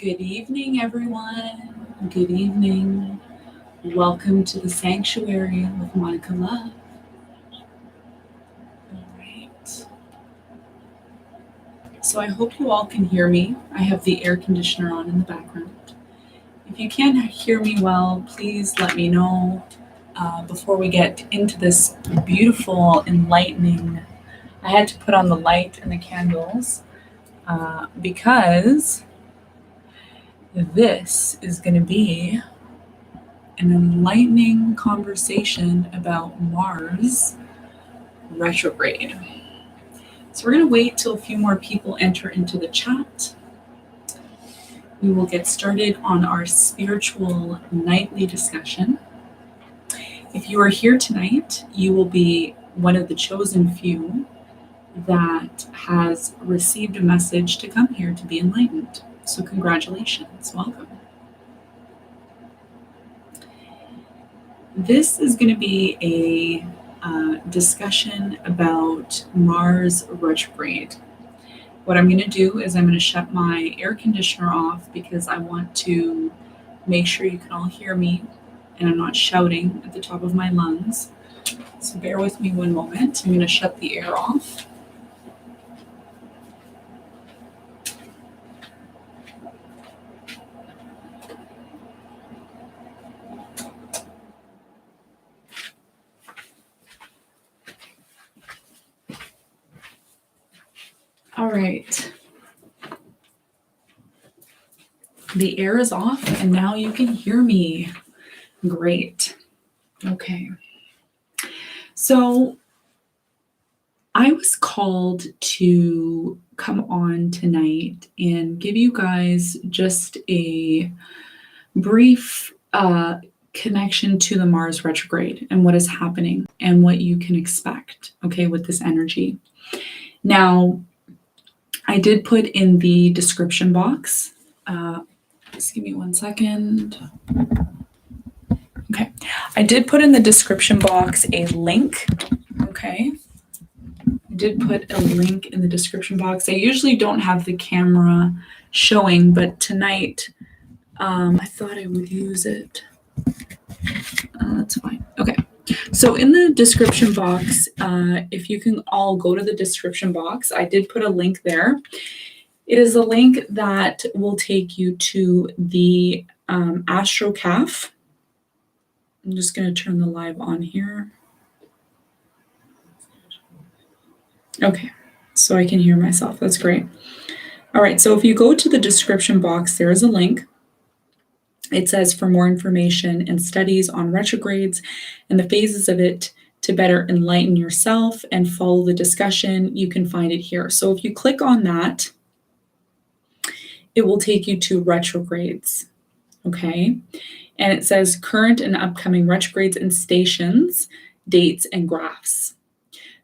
Good evening, everyone. Good evening. Welcome to the sanctuary with Monica Love. All right. So I hope you all can hear me. I have the air conditioner on in the background. If you can't hear me well, please let me know before we get into this beautiful, enlightening. I had to put on the light and the candles because this is going to be an enlightening conversation about Mars retrograde. So we're going to wait till a few more people enter into the chat. We will get started on our spiritual nightly discussion. If you are here tonight, you will be one of the chosen few that has received a message to come here to be enlightened. So congratulations, welcome. This is going to be a discussion about Mars retrograde. What I'm going to do is I'm going to shut my air conditioner off because I want to make sure you can all hear me and I'm not shouting at the top of my lungs. So bear with me one moment. I'm going to shut the air off. All right. The air is off and now you can hear me. Great. Okay. So I was called to come on tonight and give you guys just a brief connection to the Mars retrograde and what is happening and what you can expect, okay, with this energy. Now, I did put in the description box, just give me 1 second. Okay, I did put in the description box a link, okay? I did put a link in the description box. I usually don't have the camera showing, but tonight I thought I would use it. That's fine. Okay. So in the description box, if you can all go to the description box, I did put a link there. It is a link that will take you to the AstroCaf. I'm just going to turn the live on here. Okay, so I can hear myself. That's great. All right, so if you go to the description box, there is a link. It says for more information and studies on retrogrades and the phases of it to better enlighten yourself and follow the discussion, you can find it here. So if you click on that, it will take you to retrogrades, okay? And it says current and upcoming retrogrades and stations, dates, and graphs.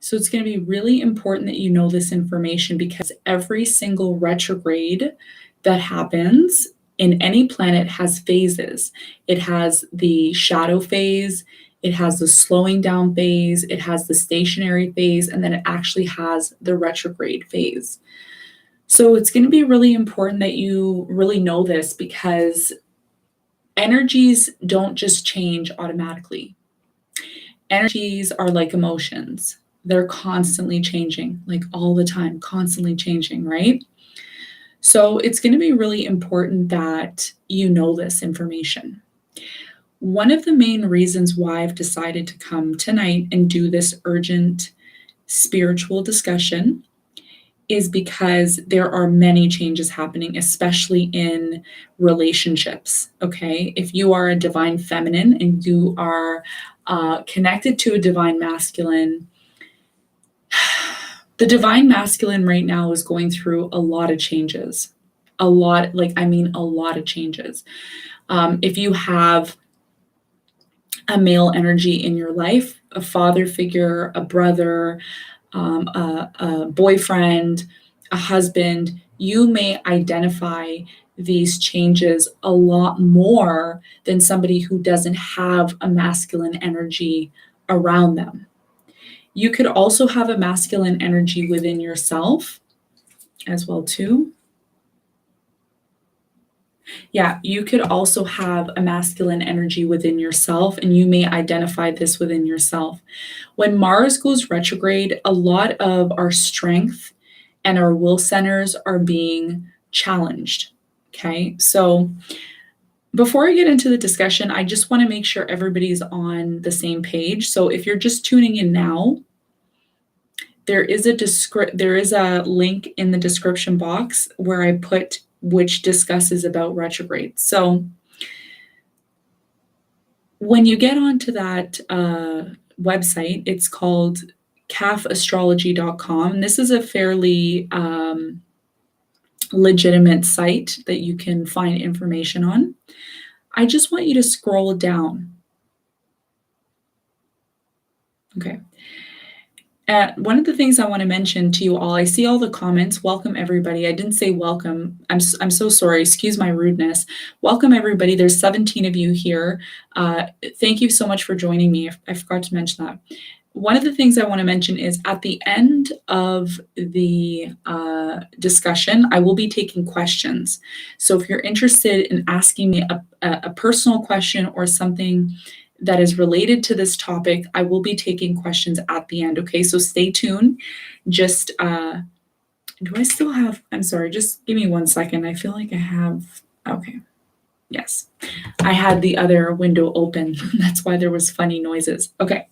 So it's going to be really important that you know this information because every single retrograde that happens in any planet has phases. It has the shadow phase, it has the slowing down phase, it has the stationary phase, and then it actually has the retrograde phase. So it's going to be really important that you really know this because energies don't just change automatically. Energies are like emotions. They're constantly changing, like all the time, constantly changing, right? So it's going to be really important that you know this information. One of the main reasons why I've decided to come tonight and do this urgent spiritual discussion is because there are many changes happening, especially in relationships, okay? If you are a divine feminine and you are connected to a divine masculine, the divine masculine right now is going through a lot of changes. A lot of changes. If you have a male energy in your life, a father figure, a brother, a boyfriend, a husband, you may identify these changes a lot more than somebody who doesn't have a masculine energy around them. You could also have a masculine energy within yourself as well too. Yeah, you could also have a masculine energy within yourself, and you may identify this within yourself. When Mars goes retrograde, a lot of our strength and our will centers are being challenged. Okay, so before I get into the discussion, I just want to make sure everybody's on the same page. So if you're just tuning in now, there is a link in the description box where I put which discusses about retrograde. So when you get onto that website, it's called cafastrology.com. And this is a fairly legitimate site that you can find information on. I just want you to scroll down. Okay. One of the things I want to mention to you all, I see all the comments. Welcome, everybody. I didn't say welcome. I'm so sorry. Excuse my rudeness. Welcome, everybody. There's 17 of you here. Thank you so much for joining me. I forgot to mention that. One of the things I want to mention is at the end of the discussion, I will be taking questions. So if you're interested in asking me a personal question or something that is related to this topic, I will be taking questions at the end. Okay, so stay tuned. Just, do I still have, I'm sorry, just give me 1 second. I feel like I have, okay, yes. I had the other window open. That's why there was funny noises. Okay,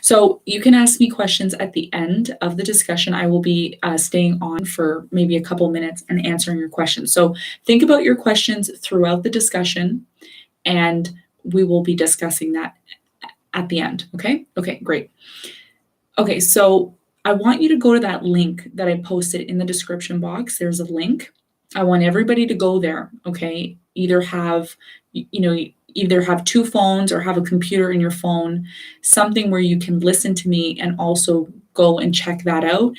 so you can ask me questions at the end of the discussion. I will be staying on for maybe a couple minutes and answering your questions. So think about your questions throughout the discussion, and we will be discussing that at the end. Okay? Okay, great. Okay, so I want you to go to that link that I posted in the description box. There's a link. I want everybody to go there. Okay? Either have, either have 2 phones or have a computer in your phone, something where you can listen to me and also go and check that out.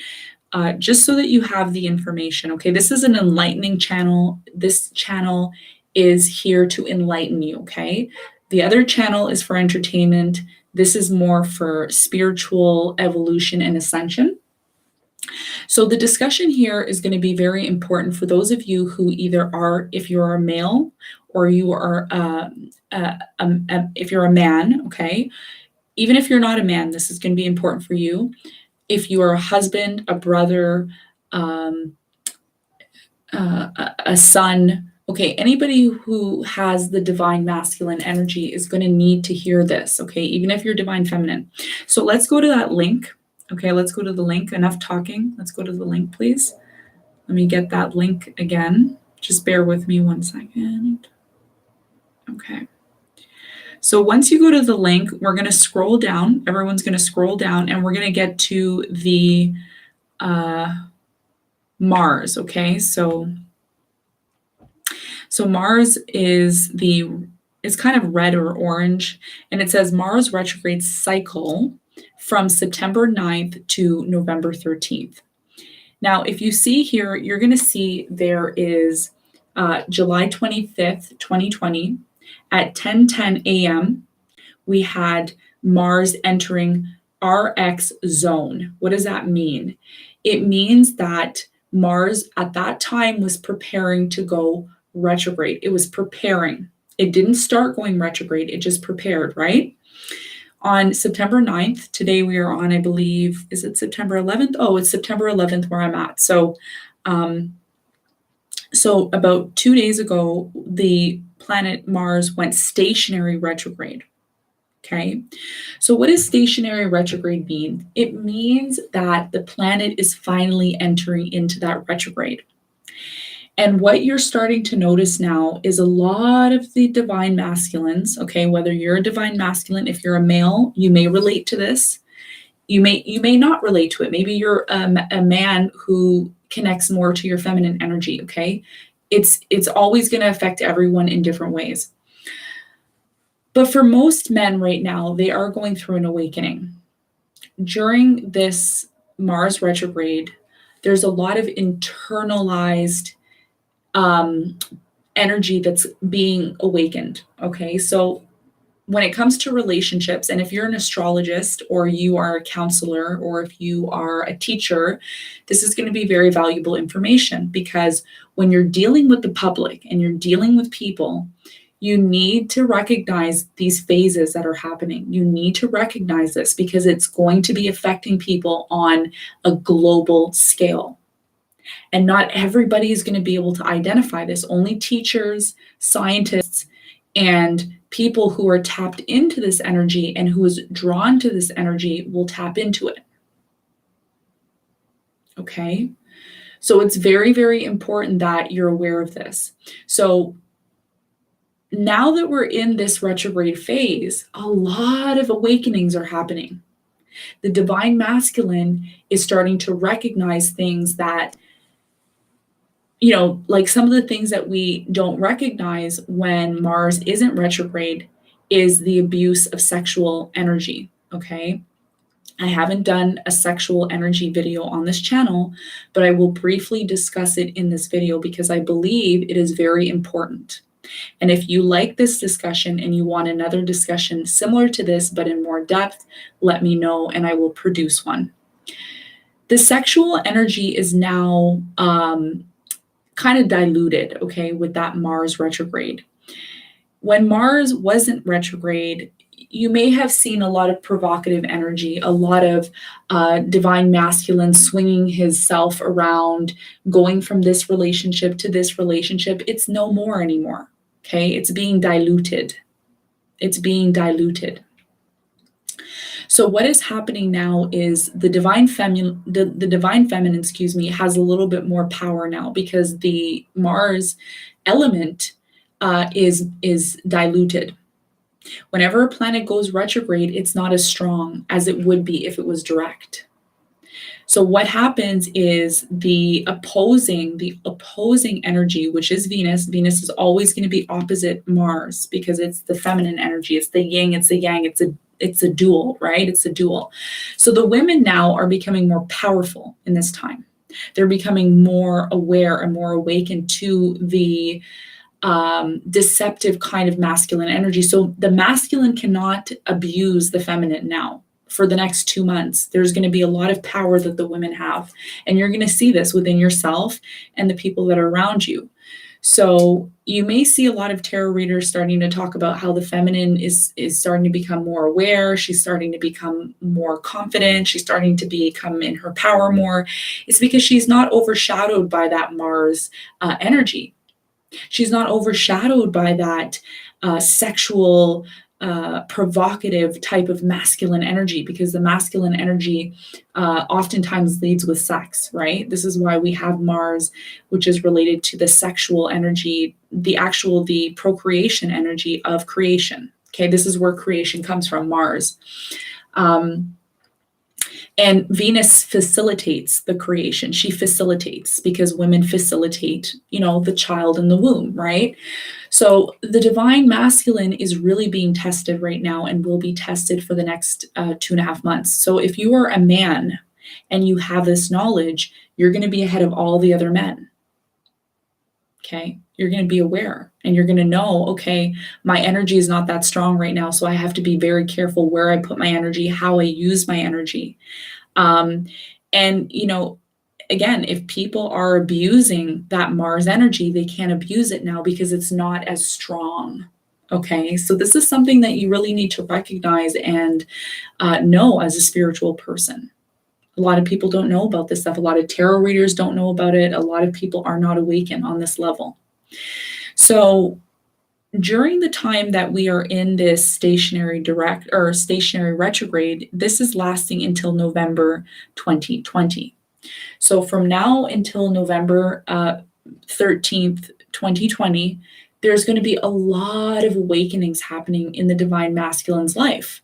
Just so that you have the information. Okay, this is an enlightening channel. This channel is here to enlighten you. Okay, the other channel is for entertainment. This is more for spiritual evolution and ascension. So the discussion here is going to be very important for those of you who either are, if you're a male or you are, if you're a man, okay? Even if you're not a man, this is going to be important for you. If you are a husband, a brother, a son, okay, anybody who has the divine masculine energy is going to need to hear this, okay, even if you're divine feminine. So let's go to that link. Okay, let's go to the link. Enough talking. Let's go to the link, please. Let me get that link again. Just bear with me 1 second. Okay. So once you go to the link, we're going to scroll down. Everyone's going to scroll down, and we're going to get to the Mars. Okay, so Mars is it's kind of red or orange, and it says Mars retrograde cycle from September 9th to November 13th. Now, if you see here, you're going to see there is July 25th, 2020 at 10:10 a.m. we had Mars entering RX zone. What does that mean? It means that Mars at that time was preparing to go retrograde. It was preparing. It didn't start going retrograde, it just prepared, right? On September 9th, today we are on, I believe, is it September 11th? Oh, it's September 11th where I'm at. So about 2 days ago, the planet Mars went stationary retrograde. Okay, so what does stationary retrograde mean? It means that the planet is finally entering into that retrograde. And what you're starting to notice now is a lot of the divine masculines, okay, whether you're a divine masculine, if you're a male, you may relate to this. You may not relate to it. Maybe you're a man who connects more to your feminine energy, okay? It's always going to affect everyone in different ways. But for most men right now, they are going through an awakening. During this Mars retrograde, there's a lot of internalized energy that's being awakened. Okay, so when it comes to relationships, and if you're an astrologist or you are a counselor or if you are a teacher, this is going to be very valuable information, because when you're dealing with the public and you're dealing with people, you need to recognize these phases that are happening. You need to recognize this because it's going to be affecting people on a global scale. And not everybody is going to be able to identify this. Only teachers, scientists, and people who are tapped into this energy and who is drawn to this energy will tap into it. Okay? So it's very, very important that you're aware of this. So now that we're in this retrograde phase, a lot of awakenings are happening. The divine masculine is starting to recognize things that, like some of the things that we don't recognize when Mars isn't retrograde is the abuse of sexual energy. Okay. I haven't done a sexual energy video on this channel, but I will briefly discuss it in this video because I believe it is very important. And if you like this discussion and you want another discussion similar to this, but in more depth, let me know and I will produce one. The sexual energy is now kind of diluted, okay, with that Mars retrograde. When Mars wasn't retrograde, you may have seen a lot of provocative energy, a lot of divine masculine swinging his self around, going from this relationship to this relationship. It's no more anymore, okay? It's being diluted. It's being diluted. So what is happening now is the divine feminine, has a little bit more power now because the Mars element is diluted. Whenever a planet goes retrograde, it's not as strong as it would be if it was direct. So what happens is the opposing energy, which is Venus. Venus is always going to be opposite Mars because it's the feminine energy. It's the yin, it's the yang, it's a dual, right? It's a dual. So the women now are becoming more powerful in this time. They're becoming more aware and more awakened to the deceptive kind of masculine energy. So the masculine cannot abuse the feminine now. For the next 2 months, there's going to be a lot of power that the women have. And you're going to see this within yourself and the people that are around you. So you may see a lot of tarot readers starting to talk about how the feminine is starting to become more aware. She's starting to become more confident. She's starting to become in her power more. It's because she's not overshadowed by that Mars energy. She's not overshadowed by that sexual, provocative type of masculine energy, because the masculine energy oftentimes leads with sex, right? This is why we have Mars, which is related to the sexual energy, the procreation energy of creation. Okay, this is where creation comes from, Mars. And Venus facilitates the creation. She facilitates because women facilitate, the child in the womb, right? So the divine masculine is really being tested right now and will be tested for the next 2.5 months. So if you are a man and you have this knowledge, you're going to be ahead of all the other men. Okay, you're going to be aware and you're going to know, okay, my energy is not that strong right now. So I have to be very careful where I put my energy, how I use my energy. And, again, if people are abusing that Mars energy, they can't abuse it now because it's not as strong. Okay, so this is something that you really need to recognize and know as a spiritual person. A lot of people don't know about this stuff. A lot of tarot readers don't know about it. A lot of people are not awakened on this level. So during the time that we are in this stationary retrograde, this is lasting until November 2020. So from now until November 13th, 2020, there's going to be a lot of awakenings happening in the divine masculine's life,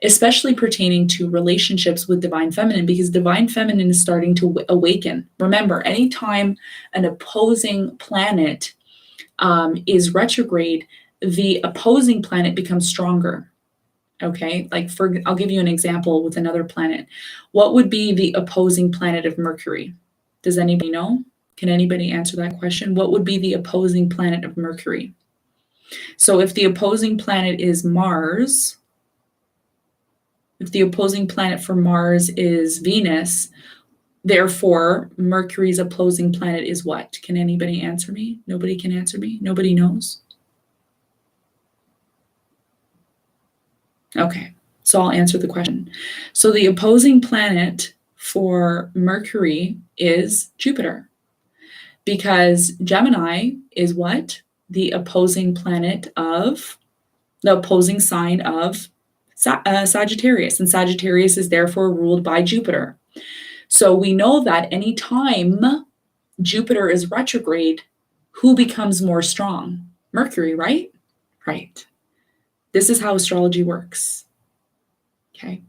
especially pertaining to relationships with divine feminine, because divine feminine is starting to awaken. Remember, anytime an opposing planet is retrograde, the opposing planet becomes stronger. Okay, I'll give you an example with another planet. What would be the opposing planet of Mercury? Does anybody know? Can anybody answer that question? What would be the opposing planet of Mercury? So if the opposing planet is Mars, if the opposing planet for Mars is Venus, therefore Mercury's opposing planet is what? Can anybody answer me? Nobody can answer me? Nobody knows? Okay, so I'll answer the question. So the opposing planet for Mercury is Jupiter, because Gemini is what? The opposing planet of, the opposing sign of Sagittarius, and Sagittarius is therefore ruled by Jupiter. So we know that anytime Jupiter is retrograde, who becomes more strong? Mercury, right? Right. This is how astrology works. Okay.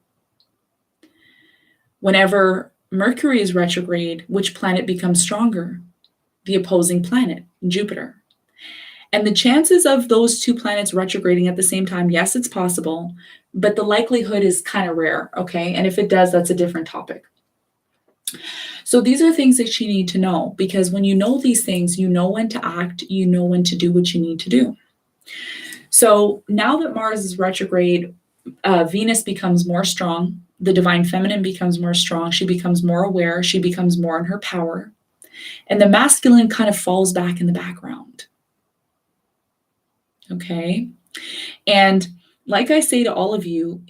Whenever Mercury is retrograde, which planet becomes stronger? The opposing planet, Jupiter. And the chances of those two planets retrograding at the same time, yes, it's possible, but the likelihood is kind of rare, okay? And if it does, that's a different topic. So these are things that you need to know, because when you know these things, you know when to act, you know when to do what you need to do. So now that Mars is retrograde, Venus becomes more strong. The divine feminine becomes more strong. She becomes more aware. She becomes more in her power. And the masculine kind of falls back in the background. Okay. And like I say to all of you,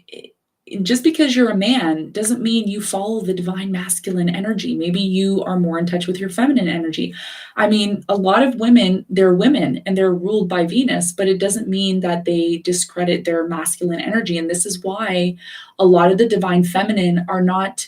just because you're a man doesn't mean you follow the divine masculine energy. Maybe you are more in touch with your feminine energy. I mean, a lot of women, they're women and they're ruled by Venus, but it doesn't mean that they discredit their masculine energy. And this is why a lot of the divine feminine are not,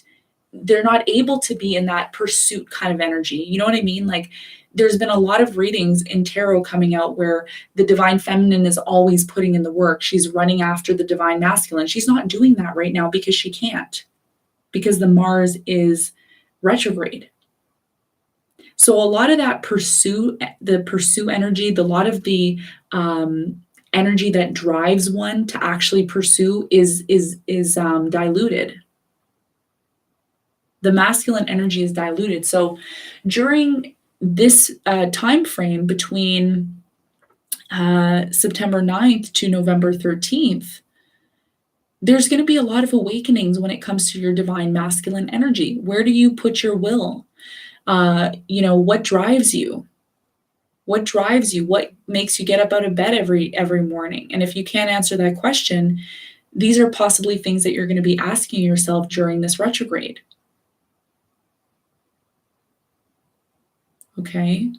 they're not able to be in that pursuit kind of energy. You know what I mean? Like, there's been a lot of readings in tarot coming out where the divine feminine is always putting in the work. She's running after the divine masculine. She's not doing that right now because she can't, because the Mars is retrograde. So a lot of that pursuit, the pursue energy, a lot of the energy that drives one to actually pursue is diluted. The masculine energy is diluted. So during this time frame between September 9th to November 13th, there's going to be a lot of awakenings when it comes to your divine masculine energy. Where do you put your will? What drives you? What drives you? What makes you get up out of bed every morning? And if you can't answer that question, these are possibly things that you're going to be asking yourself during this retrograde. Okay.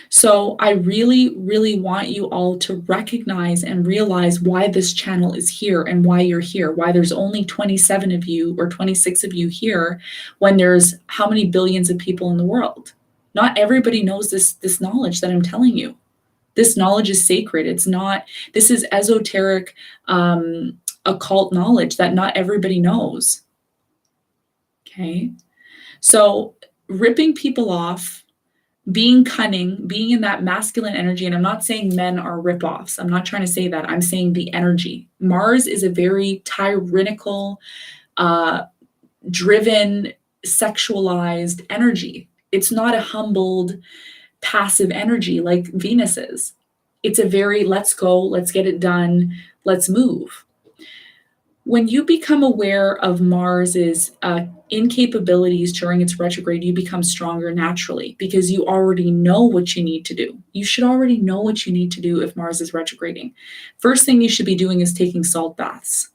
So I really, really want you all to recognize and realize why this channel is here and why you're here, why there's only 27 of you or 26 of you here when there's how many billions of people in the world. Not everybody knows this knowledge that I'm telling you. This knowledge is sacred. This is esoteric, occult knowledge that not everybody knows. Okay. So ripping people off, being cunning, being in that masculine energy, and I'm not saying men are ripoffs. I'm not trying to say that. I'm saying the energy. Mars is a very tyrannical, driven, sexualized energy. It's not a humbled, passive energy like Venus is. It's a very, let's go, let's get it done, let's move. When you become aware of Mars's incapabilities during its retrograde, you become stronger naturally because you already know what you need to do. You should already know what you need to do if Mars is retrograding. First thing you should be doing is taking salt baths.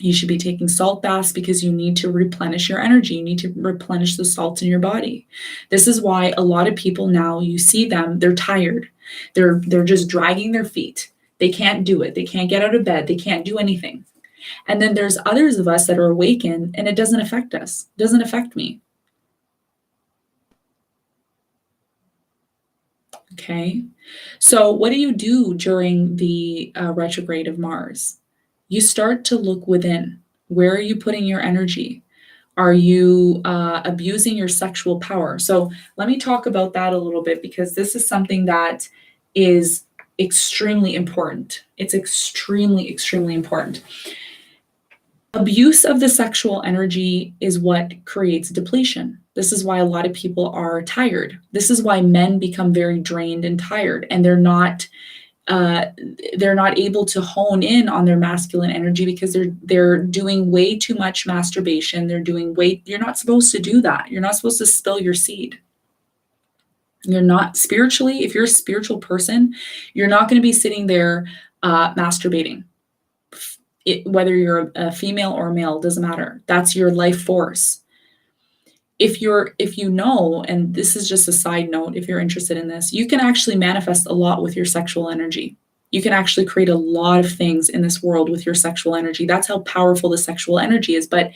You should be taking salt baths because you need to replenish your energy. You need to replenish the salt in your body. This is why a lot of people now, you see them, they're tired. They're just dragging their feet. They can't do it. They can't get out of bed. They can't do anything. And then there's others of us that are awakened and it doesn't affect us. It doesn't affect me. Okay. So what do you do during the retrograde of Mars? You start to look within. Where are you putting your energy? Are you abusing your sexual power? So let me talk about that a little bit because this is something that is extremely important. It's extremely, extremely important. Abuse of the sexual energy is what creates depletion. This is why a lot of people are tired. This is why men become very drained and tired, and they're not they're not able to hone in on their masculine energy because they're doing way too much masturbation. You're not supposed to do that. You're not supposed to spill your seed. You're not spiritually, if you're a spiritual person, you're not going to be sitting there masturbating. Whether you're a female or a male, doesn't matter. That's your life force. If you know, and this is just a side note, if you're interested in this, you can actually manifest a lot with your sexual energy. You can actually create a lot of things in this world with your sexual energy. That's how powerful the sexual energy is. But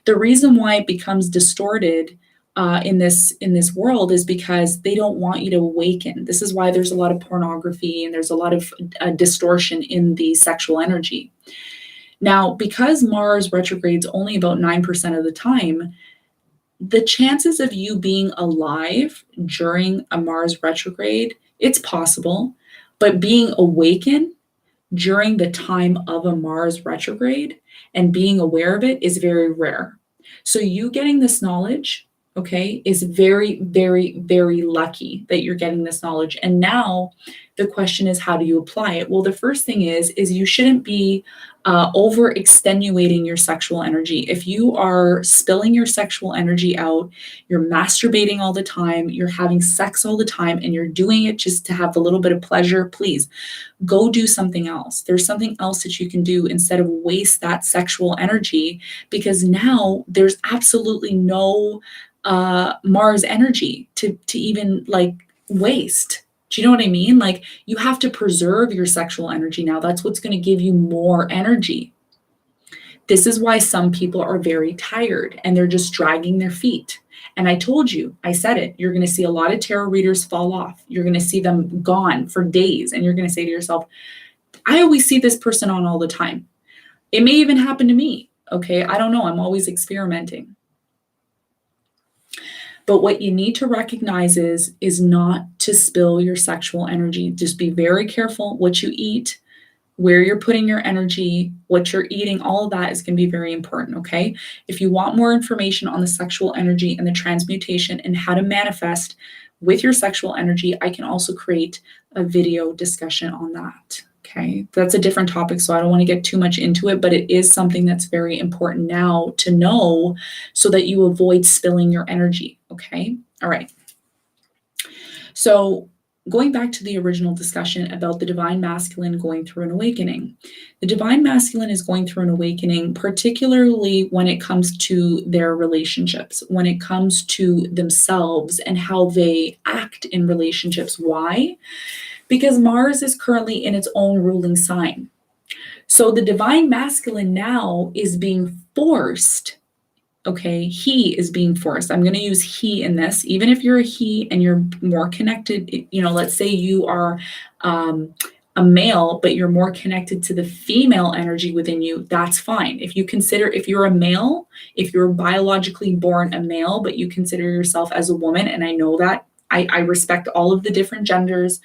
the reason why it becomes distorted in this world is because they don't want you to awaken. This is why there's a lot of pornography and there's a lot of distortion in the sexual energy. Now, because Mars retrogrades only about 9% of the time, the chances of you being alive during a Mars retrograde, it's possible, but being awakened during the time of a Mars retrograde and being aware of it is very rare. So you getting this knowledge, okay, is very, very, very lucky that you're getting this knowledge. And now the question is, how do you apply it? Well, the first thing is you shouldn't be over extenuating your sexual energy. If you are spilling your sexual energy out, you're masturbating all the time, you're having sex all the time, and you're doing it just to have a little bit of pleasure, please go do something else. There's something else that you can do instead of waste that sexual energy, because now there's absolutely no Mars energy to even like waste. Do you know what I mean? Like, you have to preserve your sexual energy now. That's what's going to give you more energy. This is why some people are very tired and they're just dragging their feet. And I told you, I said it, you're going to see a lot of tarot readers fall off. You're going to see them gone for days. And you're going to say to yourself, I always see this person on all the time. It may even happen to me. Okay. I don't know. I'm always experimenting. But what you need to recognize is not to spill your sexual energy. Just be very careful what you eat, where you're putting your energy, what you're eating, all of that is going to be very important, okay? If you want more information on the sexual energy and the transmutation and how to manifest with your sexual energy, I can also create a video discussion on that. Okay, that's a different topic, so I don't want to get too much into it, but it is something that's very important now to know so that you avoid spilling your energy. Okay, all right. So going back to the original discussion about the divine masculine going through an awakening, the divine masculine is going through an awakening, particularly when it comes to their relationships, when it comes to themselves and how they act in relationships. Why? Because Mars is currently in its own ruling sign. So the divine masculine now is being forced. Okay, he is being forced. I'm going to use he in this, even if you're a he and you're more connected, let's say you are a male, but you're more connected to the female energy within you, that's fine. If you're a male, if you're biologically born a male, but you consider yourself as a woman, and I know that, I respect all of the different genders.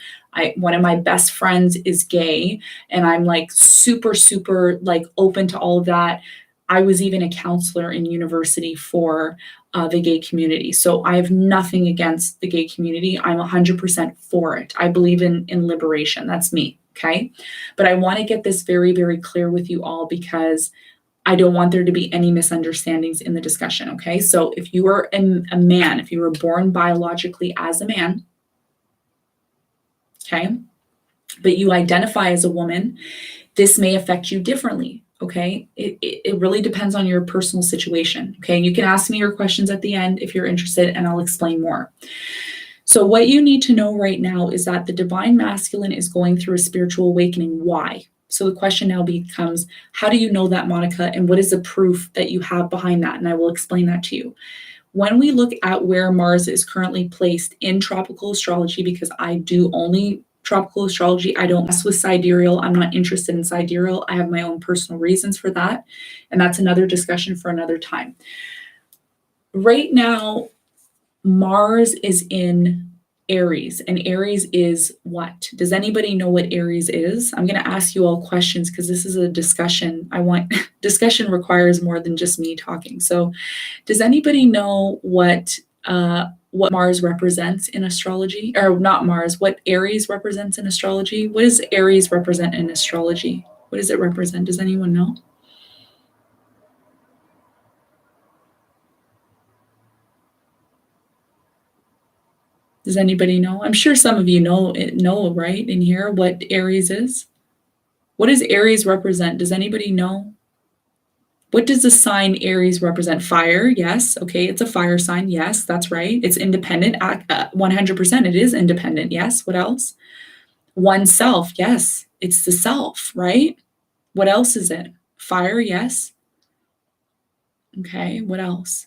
One of my best friends is gay, and I'm like super, super like open to all of that. I was even a counselor in university for the gay community. So I have nothing against the gay community. I'm 100% for it. I believe in liberation. That's me. Okay. But I want to get this very, very clear with you all because I don't want there to be any misunderstandings in the discussion. Okay. So if you are a man, if you were born biologically as a man, okay, but you identify as a woman, this may affect you differently. Okay. It really depends on your personal situation. Okay. And you can ask me your questions at the end if you're interested, and I'll explain more. So what you need to know right now is that the divine masculine is going through a spiritual awakening. Why? So the question now becomes, how do you know that, Monica? And what is the proof that you have behind that? And I will explain that to you. When we look at where Mars is currently placed in tropical astrology, because I do only tropical astrology, I don't mess with sidereal. I'm not interested in sidereal. I have my own personal reasons for that. And that's another discussion for another time. Right now, Mars is in Aries, and Aries is what? Does anybody know what Aries is? I'm going to ask you all questions because this is a discussion. Discussion requires more than just me talking. So does anybody know what what Mars represents in astrology? Or not Mars, what Aries represents in astrology? What does Aries represent in astrology? What does it represent? Does anyone know? Does anybody know? I'm sure some of you know right, in here what Aries is. What does Aries represent? Does anybody know? What does the sign Aries represent? Fire, yes. Okay, it's a fire sign. Yes, that's right. It's independent. 100%. It is independent. Yes. What else? Oneself. Yes, it's the self, right? What else is it? Fire, yes. Okay, what else?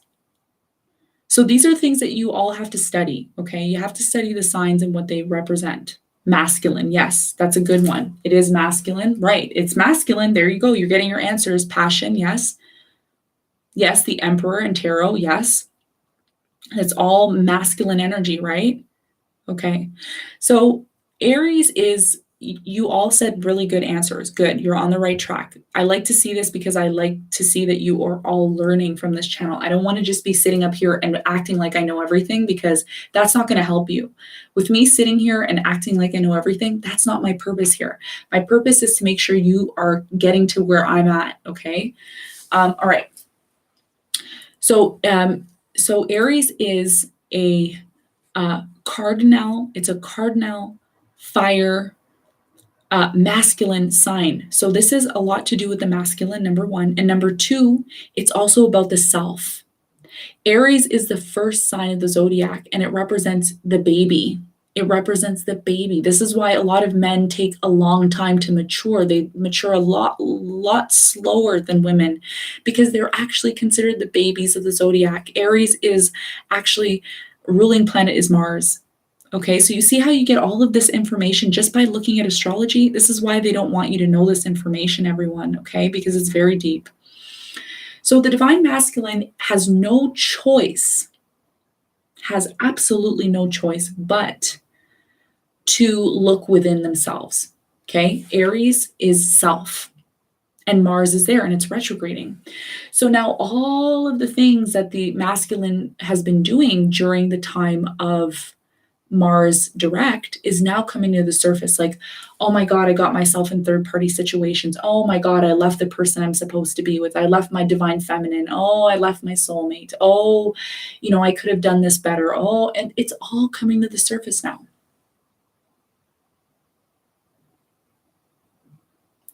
So these are things that you all have to study, okay? You have to study the signs and what they represent. Masculine, yes, that's a good one. It is masculine, right? It's masculine. There you go. You're getting your answers. Passion, yes. Yes, the Emperor and Tarot, yes. It's all masculine energy, right? Okay. So Aries is, you all said really good answers. Good. You're on the right track. I like to see this because I like to see that you are all learning from this channel. I don't want to just be sitting up here and acting like I know everything, because that's not going to help you. With me sitting here and acting like I know everything, that's not my purpose here. My purpose is to make sure you are getting to where I'm at. Okay. All right. So, Aries is a cardinal. It's a cardinal fire masculine sign. So this is a lot to do with the masculine, number one. And number two, it's also about the self. Aries is the first sign of the zodiac, and it represents the baby. It represents the baby. This is why a lot of men take a long time to mature. They mature a lot slower than women, because they're actually considered the babies of the zodiac. Aries is actually, ruling planet is Mars. Okay, so you see how you get all of this information just by looking at astrology? This is why they don't want you to know this information, everyone, okay? Because it's very deep. So the divine masculine has no choice, has absolutely no choice but to look within themselves. Okay, Aries is self, and Mars is there and it's retrograding. So now all of the things that the masculine has been doing during the time of Mars direct is now coming to the surface. Like, oh my God, I got myself in third party situations. Oh my God, I left the person I'm supposed to be with. I left my divine feminine. Oh, I left my soulmate. Oh, I could have done this better. Oh, and it's all coming to the surface now.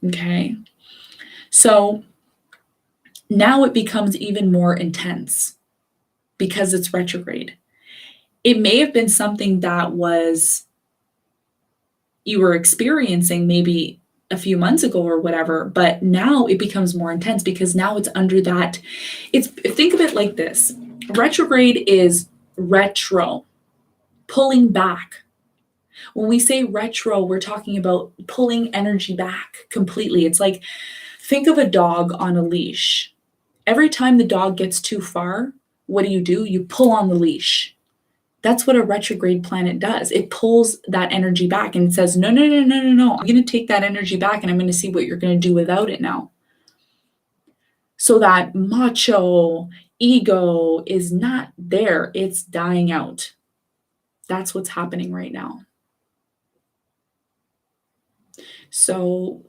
Okay. So now it becomes even more intense because it's retrograde. It may have been something that you were experiencing maybe a few months ago or whatever, but now it becomes more intense because now it's under that. Think of it like this. Retrograde is retro, pulling back. When we say retro, we're talking about pulling energy back completely. It's like, think of a dog on a leash. Every time the dog gets too far, what do? You pull on the leash. That's what a retrograde planet does. It pulls that energy back and says, no, no, no, no, no, no. I'm going to take that energy back and I'm going to see what you're going to do without it now. So that macho ego is not there. It's dying out. That's what's happening right now. So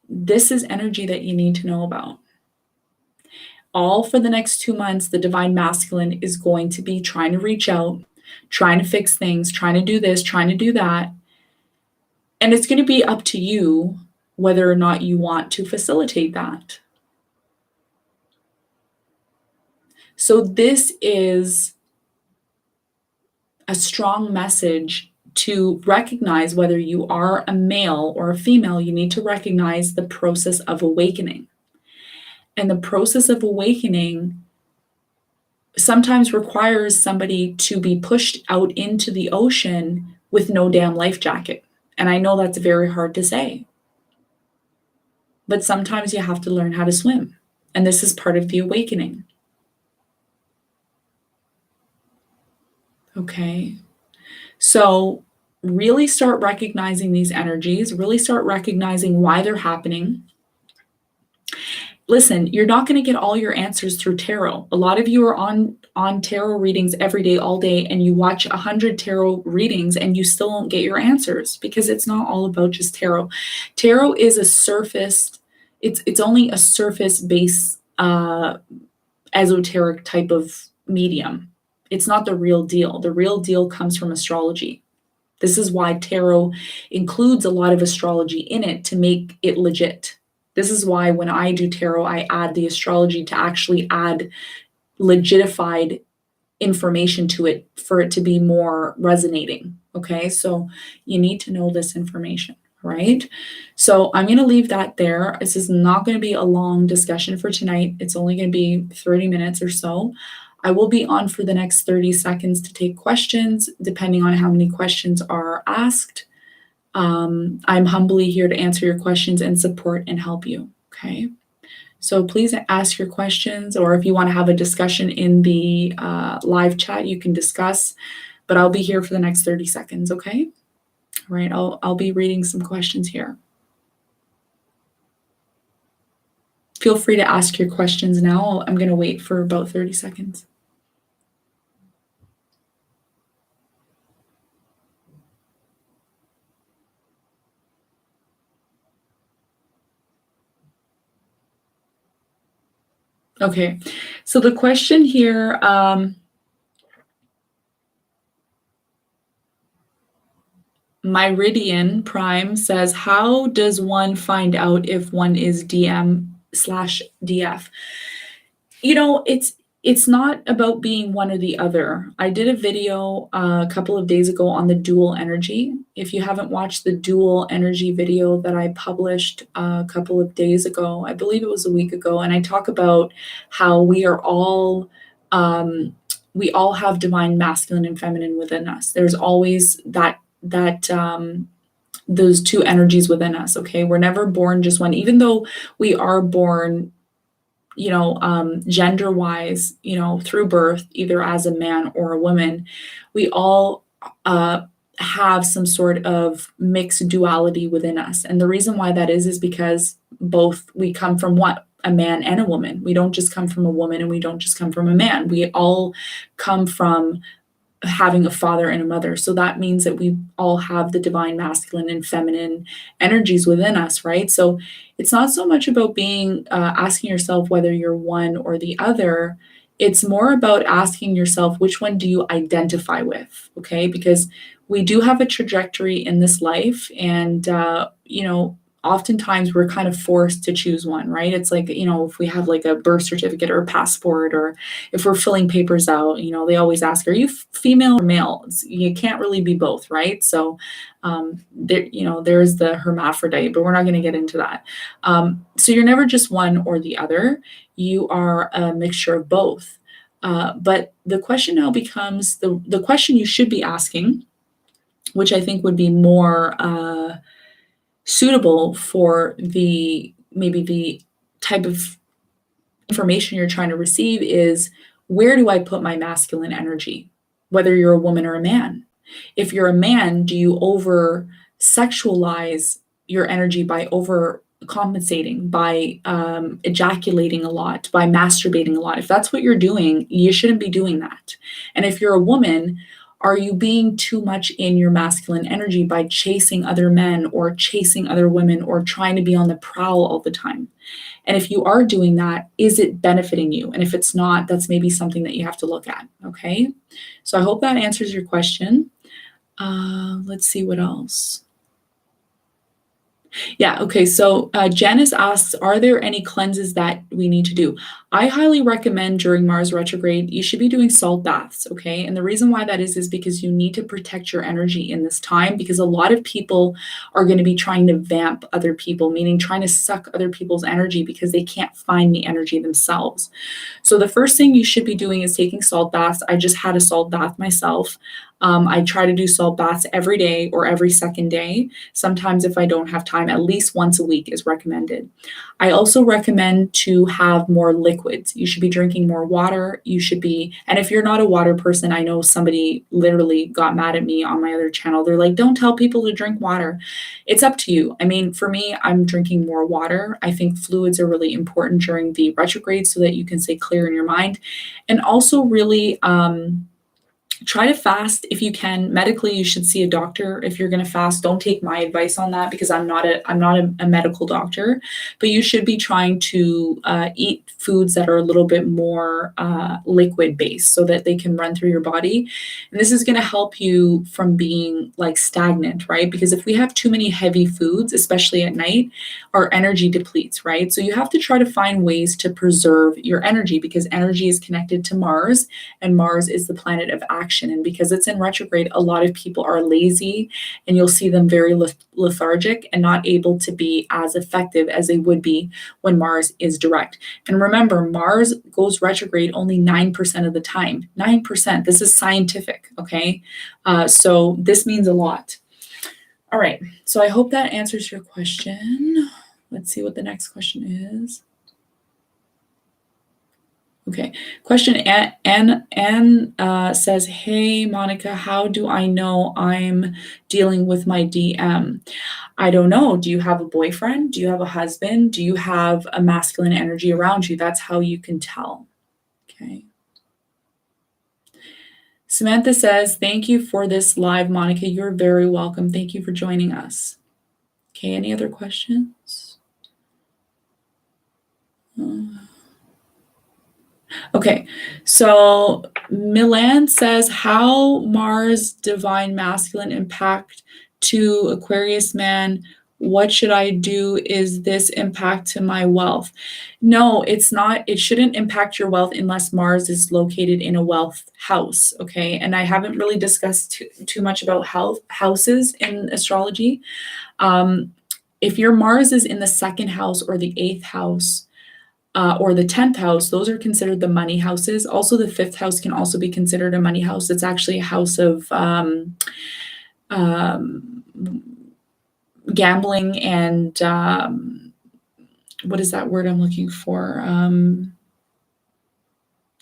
this is energy that you need to know about. All for the next 2 months, the divine masculine is going to be trying to reach out, trying to fix things, trying to do this, trying to do that. And it's going to be up to you whether or not you want to facilitate that. So this is a strong message to recognize whether you are a male or a female. You need to recognize the process of awakening. And the process of awakening sometimes requires somebody to be pushed out into the ocean with no damn life jacket. And I know that's very hard to say. But sometimes you have to learn how to swim. And this is part of the awakening. Okay. So really start recognizing these energies, really start recognizing why they're happening. listen, you're not going to get all your answers through tarot. A lot of you are on tarot readings every day, all day, and you watch 100 tarot readings and you still don't get your answers because it's not all about just tarot. Tarot is a surface, it's only a surface base esoteric type of medium. It's not the real deal. The real deal comes from astrology. This is why tarot includes a lot of astrology in it to make it legit. This is why when I do tarot, I add the astrology to actually add legitified information to it for it to be more resonating. Okay, so you need to know this information, right? So I'm going to leave that there. This is not going to be a long discussion for tonight. It's only going to be 30 minutes or so. I will be on for the next 30 seconds to take questions, depending on how many questions are asked. I'm humbly here to answer your questions and support and help you. Okay. So please ask your questions, or if you want to have a discussion in the live chat, you can discuss, but I'll be here for the next 30 seconds. Okay. All right. I'll be reading some questions here. Feel free to ask your questions now. I'm going to wait for about 30 seconds. Okay, so the question here, Meridian Prime says, how does one find out if one is DM/DF? You know, it's not about being one or the other. I did a video a couple of days ago on the dual energy. If you haven't watched the dual energy video that I published a couple of days ago, I believe it was a week ago, and I talk about how we all have divine masculine and feminine within us. There's always that those two energies within us. Okay, we're never born just one, even though we are born, gender wise, through birth, either as a man or a woman. We all have some sort of mixed duality within us, and the reason why that is because we come from a man and a woman. We don't just come from a woman, and we don't just come from a man. We all come from having a father and a mother. So that means that we all have the divine masculine and feminine energies within us, right? So it's not so much about being asking yourself whether you're one or the other. It's more about asking yourself, which one do you identify with? Okay, because we do have a trajectory in this life, and oftentimes we're kind of forced to choose one, right? It's like, if we have like a birth certificate or a passport, or if we're filling papers out, they always ask, are you female or male? You can't really be both, right? So there's the hermaphrodite, but we're not going to get into that. So you're never just one or the other. You are a mixture of both. But the question now becomes the question you should be asking, which I think would be more suitable for maybe the type of information you're trying to receive, is, where do I put my masculine energy, whether you're a woman or a man? If you're a man, do you over sexualize your energy by over compensating, by ejaculating a lot, by masturbating a lot? If that's what you're doing, you shouldn't be doing that. And if you're a woman, are you being too much in your masculine energy by chasing other men or chasing other women or trying to be on the prowl all the time? And if you are doing that, is it benefiting you? And if it's not, that's maybe something that you have to look at. Okay. So I hope that answers your question. Let's see what else. Yeah, okay. So Janice asks, are there any cleanses that we need to do? I highly recommend during Mars retrograde, you should be doing salt baths, okay? And the reason why that is because you need to protect your energy in this time, because a lot of people are going to be trying to vamp other people, meaning trying to suck other people's energy because they can't find the energy themselves. So the first thing you should be doing is taking salt baths. I just had a salt bath myself. I try to do salt baths every day or every second day. Sometimes, if I don't have time, at least once a week is recommended. I also recommend to have more liquids. You should be drinking more water. You should be, and if you're not a water person, I know somebody literally got mad at me on my other channel. They're like, don't tell people to drink water. It's up to you. I mean, for me, I'm drinking more water. I think fluids are really important during the retrograde so that you can stay clear in your mind. And also, really, try to fast if you can. Medically, you should see a doctor if you're going to fast. Don't take my advice on that because I'm not a medical doctor, but you should be trying to eat foods that are a little bit more liquid based so that they can run through your body. And this is going to help you from being like stagnant, right? Because if we have too many heavy foods, especially at night, our energy depletes, right? So you have to try to find ways to preserve your energy because energy is connected to Mars, and Mars is the planet of action. And because it's in retrograde, a lot of people are lazy, and you'll see them very lethargic and not able to be as effective as they would be when Mars is direct. And remember, Mars goes retrograde only 9% of the time. 9%. This is scientific, okay? So this means a lot. All right. So I hope that answers your question. Let's see what the next question is. Okay. Question Anne says, hey, Monica, how do I know I'm dealing with my DM? I don't know. Do you have a boyfriend? Do you have a husband? Do you have a masculine energy around you? That's how you can tell. Okay. Samantha says, thank you for this live, Monica. You're very welcome. Thank you for joining us. Okay. Any other questions? Okay, so Milan says, how Mars divine masculine impact to Aquarius man? What should I do? Is this impact to my wealth? No, it's not. It shouldn't impact your wealth unless Mars is located in a wealth house. Okay, and I haven't really discussed too much about houses in astrology. If your Mars is in the second house or the eighth house, or the 10th house, those are considered the money houses. Also, the fifth house can also be considered a money house. It's actually a house of gambling and what is that word I'm looking for?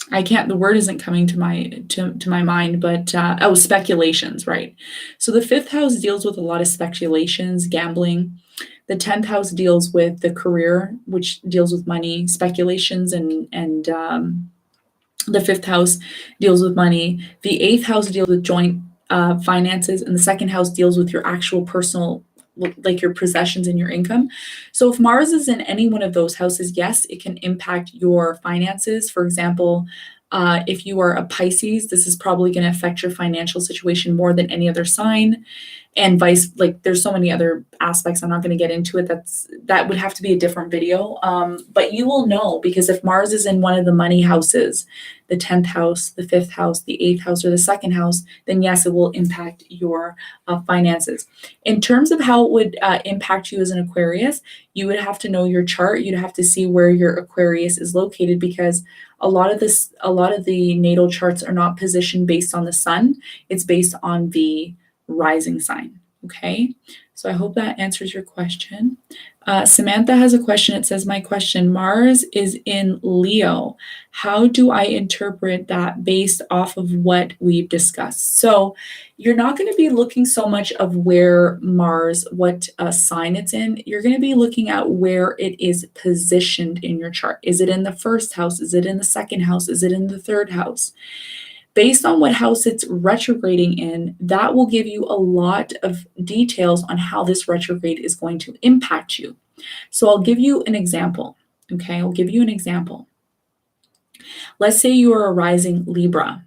The word isn't coming to my mind, but speculations, right? So the fifth house deals with a lot of speculations, gambling. The 10th house deals with the career, which deals with money, speculations, and the fifth house deals with money. The eighth house deals with joint finances, and the second house deals with your actual personal, like your possessions and your income. So if Mars is in any one of those houses, yes, it can impact your finances. For example, if you are a Pisces, this is probably going to affect your financial situation more than any other sign. And there's so many other aspects. I'm not going to get into it. That would have to be a different video. But you will know, because if Mars is in one of the money houses, the 10th house, the fifth house, the eighth house, or the second house, then yes, it will impact your finances. In terms of how it would impact you as an Aquarius, you would have to know your chart. You'd have to see where your Aquarius is located, because a lot of the natal charts are not positioned based on the sun. It's based on the rising sign. Okay, so I hope that answers your question. Samantha has a question. It says, my question, Mars is in Leo. How do I interpret that based off of what we've discussed? So you're not going to be looking so much of where Mars, what sign it's in. You're going to be looking at where it is positioned in your chart. Is it in the first house? Is it in the second house? Is it in the third house? Based on what house it's retrograding in, that will give you a lot of details on how this retrograde is going to impact you. So I'll give you an example. Okay, I'll give you an example. Let's say you are a rising Libra.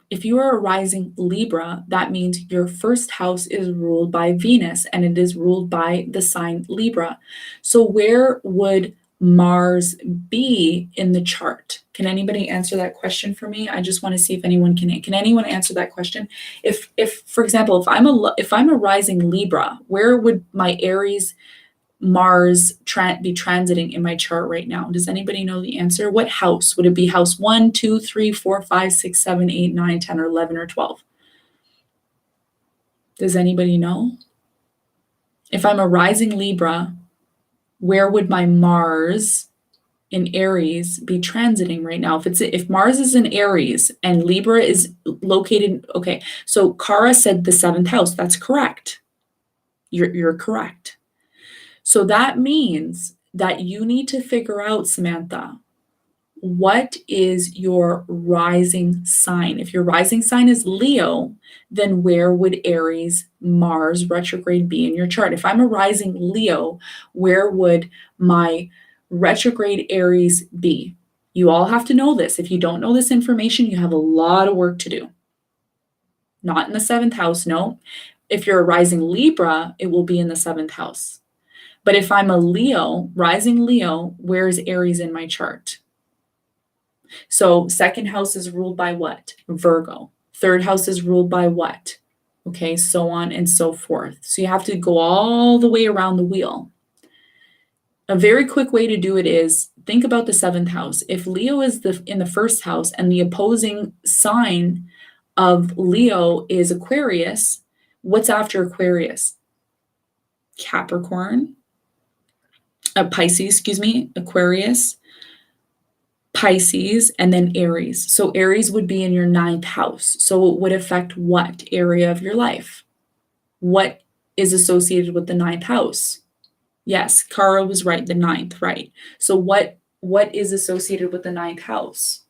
If you are a rising Libra, that means your first house is ruled by Venus, and it is ruled by the sign Libra. So where would Mars be in the chart? Can anybody answer that question for me? I just want to see if anyone can anyone answer that question? If for example, if I'm a rising Libra, where would my Aries Mars be transiting in my chart right now? Does anybody know the answer? What house? Would it be house 1, 2, 3, 4, 5, 6, 7, 8, 9, 10, or 11, or 12? Does anybody know? If I'm a rising Libra, where would my Mars in Aries be transiting right now? If Mars is in Aries and Libra is located, okay, so Kara said the 7th house. That's correct. You're correct. So that means that you need to figure out, Samantha, what is your rising sign? If your rising sign is Leo, then where would Aries Mars retrograde be in your chart? If I'm a rising Leo, where would my retrograde Aries be? You all have to know this. If you don't know this information, you have a lot of work to do. Not in the 7th house, no. If you're a rising Libra, it will be in the 7th house. But if I'm a Leo, rising Leo, where is Aries in my chart? So 2nd house is ruled by what? Virgo. 3rd house is ruled by what? Okay, so on and so forth. So you have to go all the way around the wheel. A very quick way to do it is think about the 7th house. If Leo is in the 1st house and the opposing sign of Leo is Aquarius, what's after Aquarius? Capricorn, Pisces, Aquarius, Pisces, and then Aries. So Aries would be in your 9th house. So it would affect what area of your life? What is associated with the 9th house? Yes, Kara was right, the 9th, right. So what is associated with the 9th house?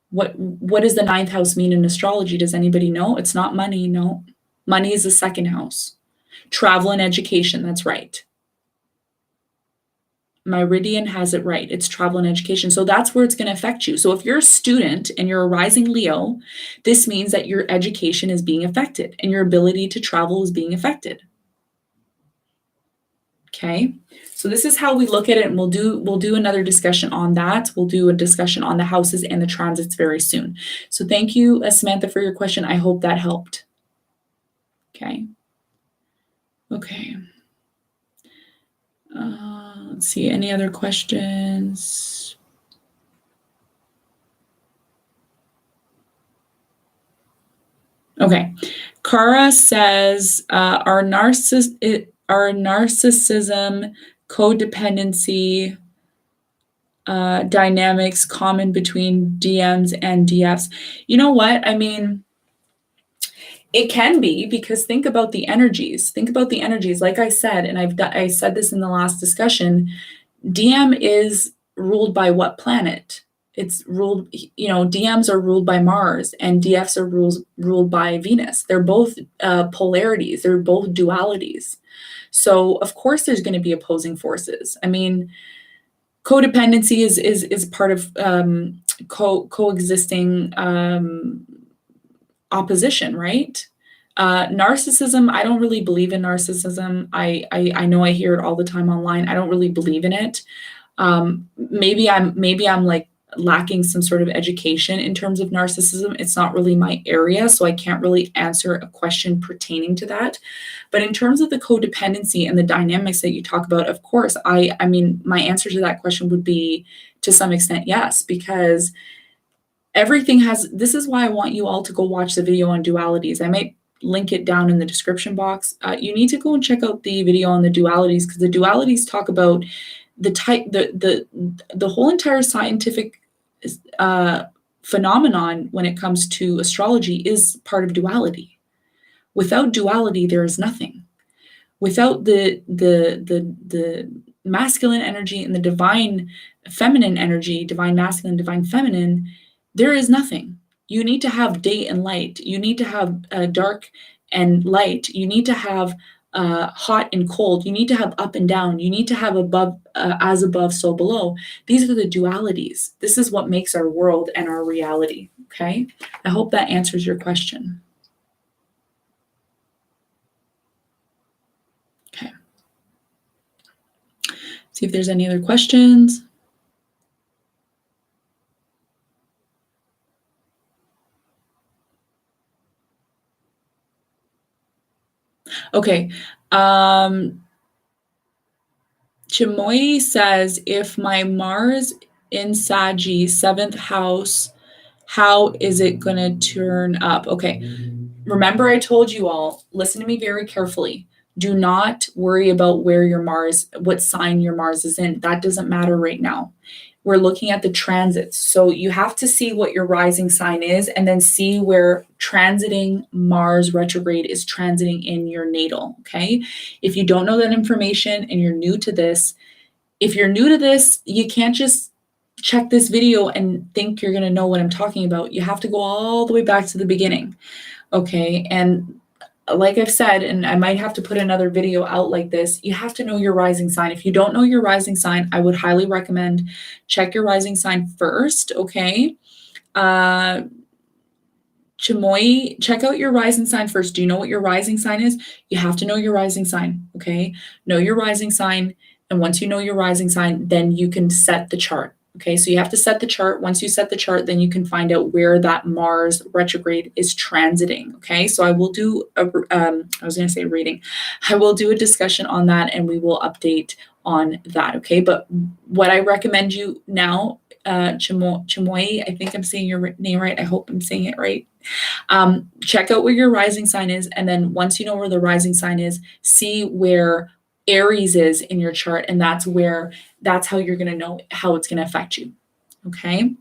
What does the 9th house mean in astrology? Does anybody know? It's not money, no. Money is the 2nd house. Travel and education, that's right. Meridian has it right. It's travel and education. So that's where it's going to affect you. So if you're a student and you're a rising Leo, this means that your education is being affected and your ability to travel is being affected. Okay. So this is how we look at it, and we'll do another discussion on that. We'll do a discussion on the houses and the transits very soon. So thank you, Samantha, for your question. I hope that helped. Okay. Okay. Let's see, any other questions? Okay. Kara says, are narcissism, codependency dynamics common between DMs and DFs? You know what? I mean, it can be, because think about the energies. Think about the energies. Like I said, and I said this in the last discussion, DM is ruled by what planet? It's ruled, DMs are ruled by Mars and DFs are ruled by Venus. They're both polarities. They're both dualities. So of course there's going to be opposing forces. I mean, codependency is part of coexisting opposition, right? Narcissism, I don't really believe in narcissism. I know I hear it all the time online. I don't really believe in it. Maybe I'm like lacking some sort of education in terms of narcissism. It's not really my area, so I can't really answer a question pertaining to that. But in terms of the codependency and the dynamics that you talk about, of course, I mean, my answer to that question would be to some extent, yes, because this is why I want you all to go watch the video on dualities. I might link it down in the description box. You need to go and check out the video on the dualities, because the dualities talk about the whole entire scientific phenomenon when it comes to astrology is part of duality. Without duality, there is nothing. Without the masculine energy and the divine feminine energy, divine masculine, divine feminine, there is nothing. You need to have day and light. You need to have dark and light. You need to have hot and cold. You need to have up and down. You need to have above, as above, so below. These are the dualities. This is what makes our world and our reality. Okay. I hope that answers your question. Okay. See if there's any other questions. Okay. Chimoy says, if my Mars in Saggy, 7th house, how is it going to turn up? Okay. remember, I told you all, listen to me very carefully. Do not worry about where your Mars, what sign your Mars is in. That doesn't matter right now. We're looking at the transits. So you have to see what your rising sign is and then see where transiting Mars retrograde is transiting in your natal. Okay. If you don't know that information and you're new to this, if you're new to this, you can't just check this video and think you're going to know what I'm talking about. You have to go all the way back to the beginning. Okay. And like I've said, and I might have to put another video out like this, you have to know your rising sign. If you don't know your rising sign, I would highly recommend check your rising sign first. Okay. Uh, Chamoy, check out your rising sign first. Do you know what your rising sign is? You have to know your rising sign. Okay. Know your rising sign. And once you know your rising sign, then you can set the chart. Okay, so you have to set the chart. Once you set the chart, then you can find out where that Mars retrograde is transiting. Okay, so I will do I was going to say reading. I will do a discussion on that, and we will update on that. Okay, but what I recommend you now, Chimoy, I think I'm saying your name right. I hope I'm saying it right. Check out where your rising sign is, and then once you know where the rising sign is, see where Aries is in your chart, and that's how you're going to know how it's going to affect you. Okay.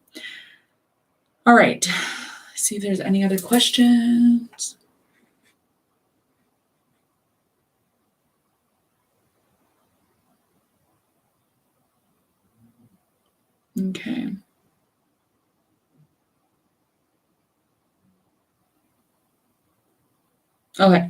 All right. See if there's any other questions. Okay. Okay.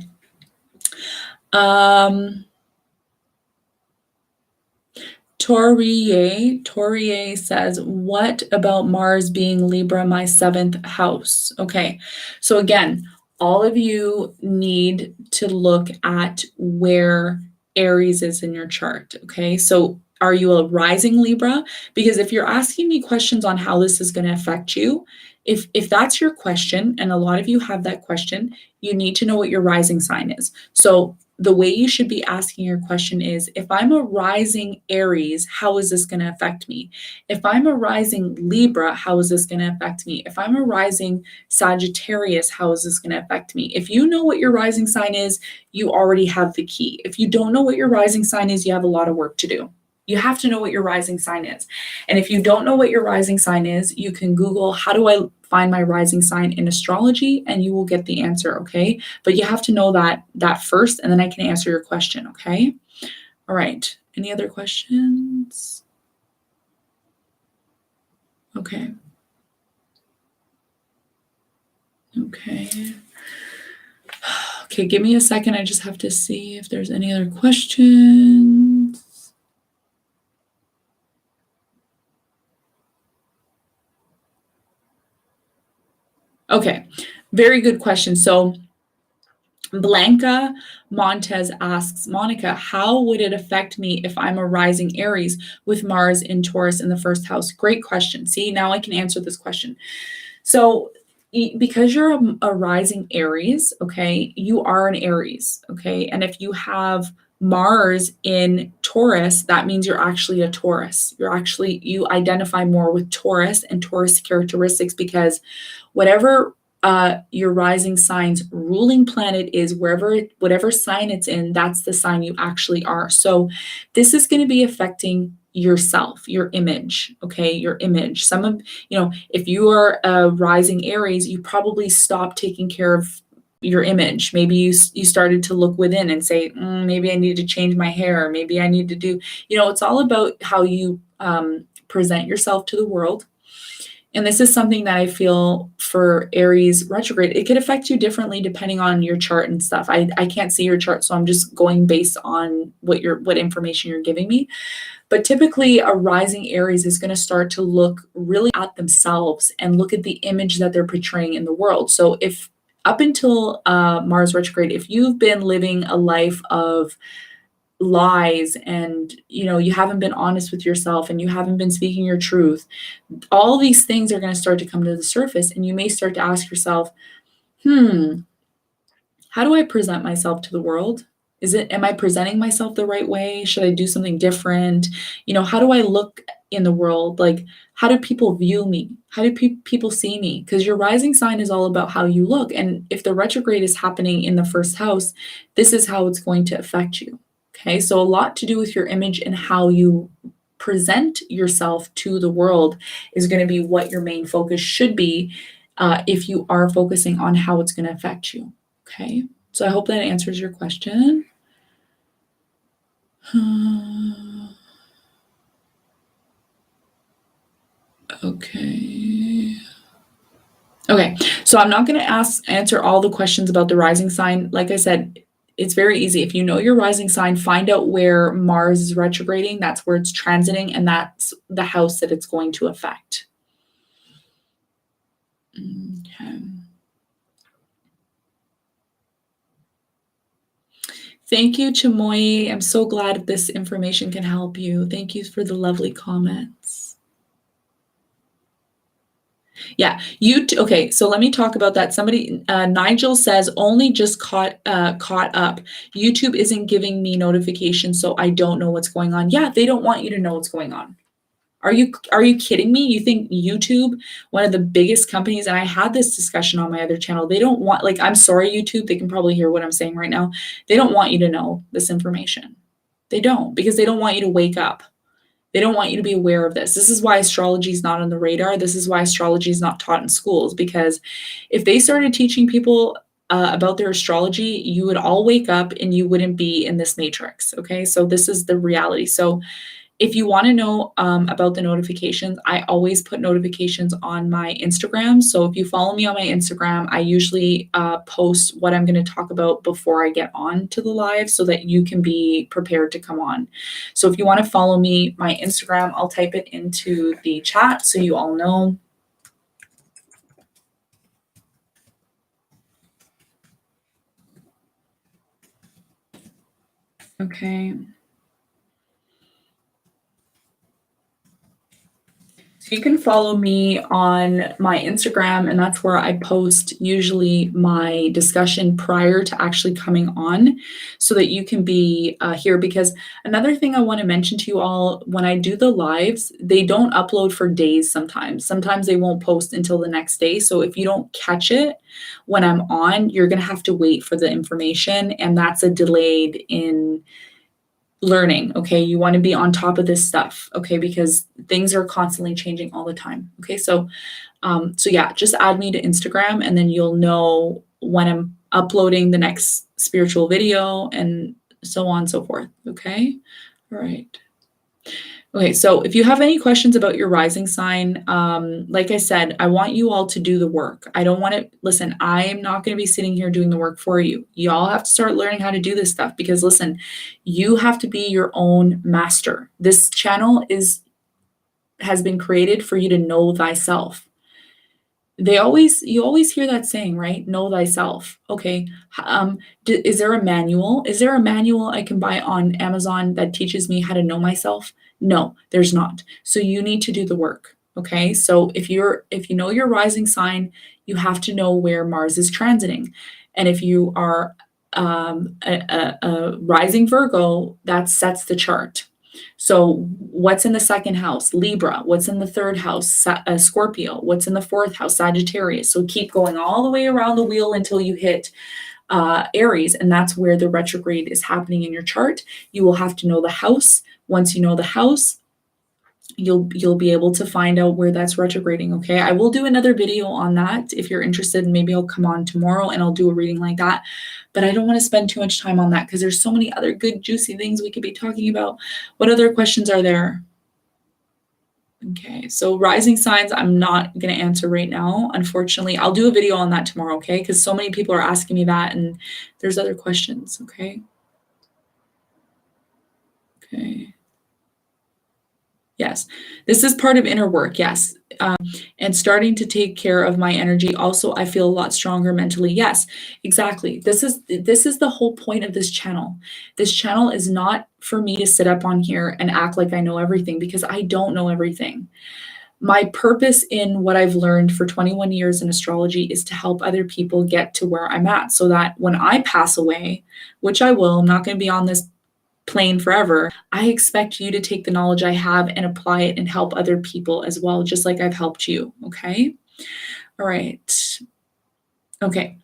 Torier says, what about Mars being Libra, my 7th house? Okay. So again, all of you need to look at where Aries is in your chart. Okay. So are you a rising Libra? Because if you're asking me questions on how this is going to affect you, if that's your question, and a lot of you have that question, you need to know what your rising sign is. So the way you should be asking your question is, if I'm a rising Aries, how is this going to affect me? If I'm a rising Libra, how is this going to affect me? If I'm a rising Sagittarius, how is this going to affect me? If you know what your rising sign is, you already have the key. If you don't know what your rising sign is, you have a lot of work to do. You have to know what your rising sign is. And if you don't know what your rising sign is, you can Google, how do I find my rising sign in astrology? And you will get the answer, okay? But you have to know that first, and then I can answer your question, okay? All right. Any other questions? Okay. Okay. Okay, give me a second. I just have to see if there's any other questions. Okay, very good question. So Blanca Montez asks, Monica, how would it affect me if I'm a rising Aries with Mars in Taurus in the first house? Great question. See, now I can answer this question. So because you're a rising Aries, okay, you are an Aries, okay? And if you have Mars in Taurus, that means you're actually a Taurus. You identify more with Taurus and Taurus characteristics because whatever your rising sign's ruling planet is, whatever sign it's in, that's the sign you actually are. So this is going to be affecting yourself, your image, okay, your image. If you are a rising Aries, you probably stopped taking care of your image. Maybe you started to look within and say, maybe I need to change my hair. Maybe I need to do, it's all about how you present yourself to the world. And this is something that I feel for Aries retrograde, it could affect you differently depending on your chart and stuff. I can't see your chart, so I'm just going based on what information you're giving me. But typically a rising Aries is going to start to look really at themselves and look at the image that they're portraying in the world. So if up until Mars retrograde, if you've been living a life of lies and you haven't been honest with yourself and you haven't been speaking your truth, all these things are going to start to come to the surface, and you may start to ask yourself, how do I present myself to the world? Am I presenting myself the right way? Should I do something different? How do I look in the world? Like, how do people view me? How do people see me? Because your rising sign is all about how you look. And if the retrograde is happening in the first house, this is how it's going to affect you. Okay. So, a lot to do with your image and how you present yourself to the world is going to be what your main focus should be if you are focusing on how it's going to affect you. Okay. So, I hope that answers your question. Okay. Okay. So I'm not going to answer all the questions about the rising sign. Like I said, it's very easy. If you know your rising sign, find out where Mars is retrograding. That's where it's transiting, and that's the house that it's going to affect. Okay. Thank you, Chamoy. I'm so glad this information can help you. Thank you for the lovely comments. Yeah, okay, so let me talk about that. Somebody, Nigel says, only just caught up. YouTube isn't giving me notifications, so I don't know what's going on. Yeah, they don't want you to know what's going on. Are you kidding me? You think YouTube, one of the biggest companies, and I had this discussion on my other channel, they don't want, like, I'm sorry, YouTube, they can probably hear what I'm saying right now. They don't want you to know this information. They don't, because they don't want you to wake up. They don't want you to be aware of this. This is why astrology is not on the radar. This is why astrology is not taught in schools, because if they started teaching people about their astrology, you would all wake up and you wouldn't be in this matrix. Okay. So this is the reality. So if you want to know about the notifications, I always put notifications on my Instagram. So if you follow me on my Instagram, I usually post what I'm going to talk about before I get on to the live so that you can be prepared to come on. So if you want to follow me, my Instagram, I'll type it into the chat so you all know. Okay. So you can follow me on my Instagram, and that's where I post usually my discussion prior to actually coming on so that you can be here. Because another thing I want to mention to you all, when I do the lives, they don't upload for days sometimes. Sometimes they won't post until the next day. So if you don't catch it when I'm on, you're going to have to wait for the information, and that's a delayed in learning. Okay, you want to be on top of this stuff, okay, because things are constantly changing all the time. Okay, so yeah, just add me to Instagram, and then you'll know when I'm uploading the next spiritual video, and so on and so forth. Okay, all right. Okay, so if you have any questions about your rising sign, like I said, I want you all to do the work. I don't want to, listen, I am not going to be sitting here doing the work for you. You all have to start learning how to do this stuff, because listen, you have to be your own master. This channel has been created for you to know thyself. You always hear that saying, right? Know thyself. Okay. Is there a manual? Is there a manual I can buy on Amazon that teaches me how to know myself? No, there's not. So you need to do the work. Okay. So if you know your rising sign, you have to know where Mars is transiting. And if you are a rising Virgo, that sets the chart. So what's in the second house? Libra. What's in the third house? Scorpio. What's in the fourth house? Sagittarius. So keep going all the way around the wheel until you hit Aries, and that's where the retrograde is happening in your chart. You will have to know the house. Once you know the house, you'll be able to find out where that's retrograding. Okay, I will do another video on that if you're interested. Maybe I'll come on tomorrow and I'll do a reading like that, but I don't want to spend too much time on that because there's so many other good juicy things we could be talking about. What other questions are there? Okay, so rising signs I'm not going to answer right now, unfortunately. I'll do a video on that tomorrow, okay, because so many people are asking me that, and there's other questions. Okay. Yes, this is part of inner work. Yes. And starting to take care of my energy. Also, I feel a lot stronger mentally. Yes, exactly. This is the whole point of this channel. This channel is not for me to sit up on here and act like I know everything, because I don't know everything. my purpose in what I've learned for 21 years in astrology is to help other people get to where I'm at, so that when I pass away, which I will, I'm not going to be on this plane forever. I expect you to take the knowledge I have and apply it and help other people as well, just like I've helped you. Okay. All right. Okay.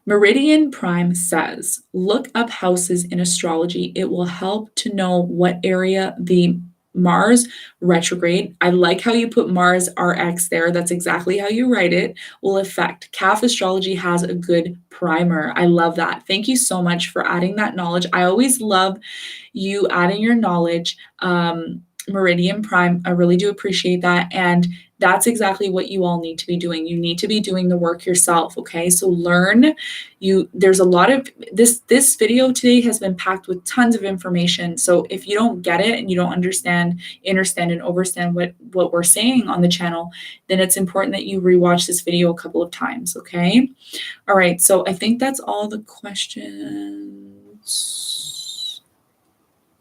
Meridian Prime says, look up houses in astrology. It will help to know what area the Mars retrograde, I like how you put Mars RX there. That's exactly how you write it, will affect. CAF Astrology has a good primer. I love that. Thank you so much for adding that knowledge. I always love you adding your knowledge. Meridian Prime, I really do appreciate that. And that's exactly what you all need to be doing. You need to be doing the work yourself. Okay. So learn. There's a lot of this video today has been packed with tons of information. So if you don't get it and you don't understand and overstand what we're saying on the channel, then it's important that you rewatch this video a couple of times. Okay. All right. So I think that's all the questions.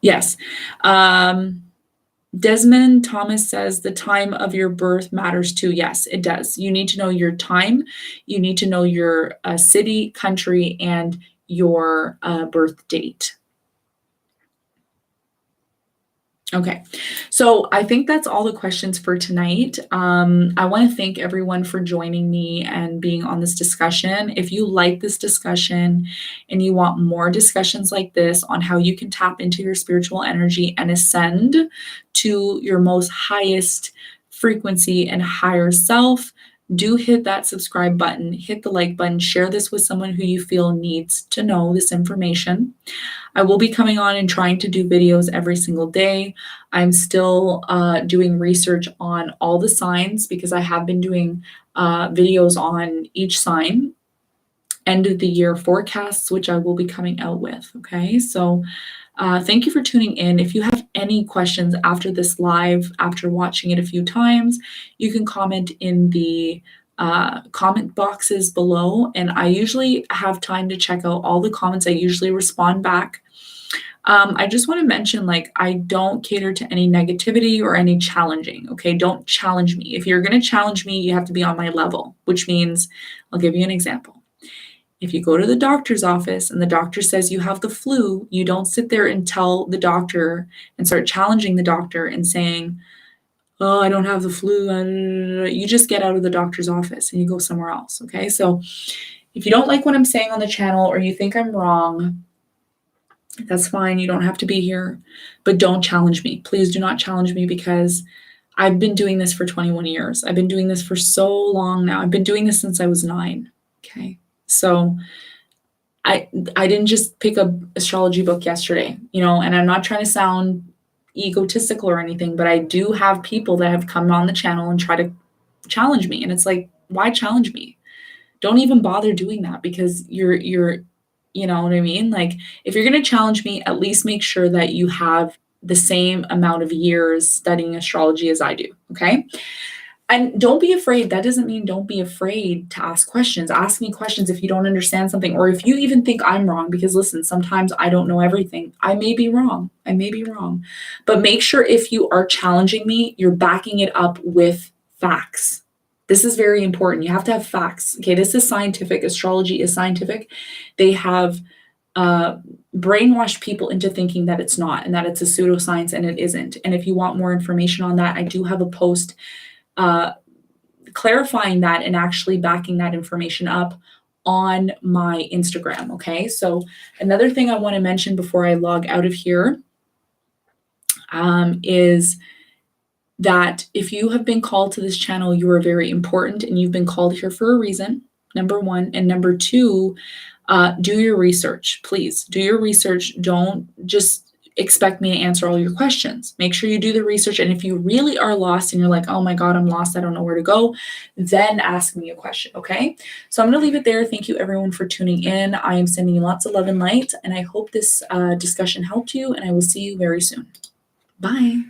Yes. Desmond Thomas says the time of your birth matters too. Yes, it does. You need to know your time. You need to know your city, country, and your birth date. Okay, so I think that's all the questions for tonight. I want to thank everyone for joining me and being on this discussion. If you like this discussion and you want more discussions like this on how you can tap into your spiritual energy and ascend to your most highest frequency and higher self, do hit that subscribe button, hit the like button, share this with someone who you feel needs to know this information. I will be coming on and trying to do videos every single day. I'm still doing research on all the signs because I have been doing videos on each sign, end of the year forecasts, which I will be coming out with. Okay, so thank you for tuning in. If you have any questions after this live, after watching it a few times, you can comment in the comment boxes below, and I usually have time to check out all the comments. I usually respond back. I just want to mention, like, I don't cater to any negativity or any challenging. Okay, don't challenge me. If you're going to challenge me, you have to be on my level, which means, I'll give you an example. If you go to the doctor's office and the doctor says you have the flu, you don't sit there and tell the doctor and start challenging the doctor and saying, oh, I don't have the flu. You just get out of the doctor's office and you go somewhere else. Okay. So if you don't like what I'm saying on the channel or you think I'm wrong, that's fine. You don't have to be here, but don't challenge me. Please do not challenge me, because I've been doing this for 21 years. I've been doing this for so long now. I've been doing this since I was 9. Okay. So I didn't just pick up astrology book yesterday, and I'm not trying to sound egotistical or anything, but I do have people that have come on the channel and try to challenge me. And it's like, why challenge me? Don't even bother doing that, because you're, you know what I mean? Like, if you're going to challenge me, at least make sure that you have the same amount of years studying astrology as I do. Okay. And don't be afraid. That doesn't mean don't be afraid to ask questions. Ask me questions if you don't understand something, or if you even think I'm wrong, because listen, sometimes I don't know everything. I may be wrong. But make sure if you are challenging me, you're backing it up with facts. This is very important. You have to have facts. Okay, this is scientific. Astrology is scientific. They have brainwashed people into thinking that it's not, and that it's a pseudoscience, and it isn't. And if you want more information on that, I do have a post clarifying that and actually backing that information up on my Instagram. Okay. So another thing I want to mention before I log out of here is that if you have been called to this channel, you are very important, and you've been called here for a reason, number 1. And number 2, do your research. Please do your research. Don't just expect me to answer all your questions. Make sure you do the research. And if you really are lost and you're like, oh my God, I'm lost, I don't know where to go, then ask me a question. Okay. So I'm going to leave it there. Thank you everyone for tuning in. I am sending you lots of love and light, and I hope this discussion helped you, and I will see you very soon. Bye.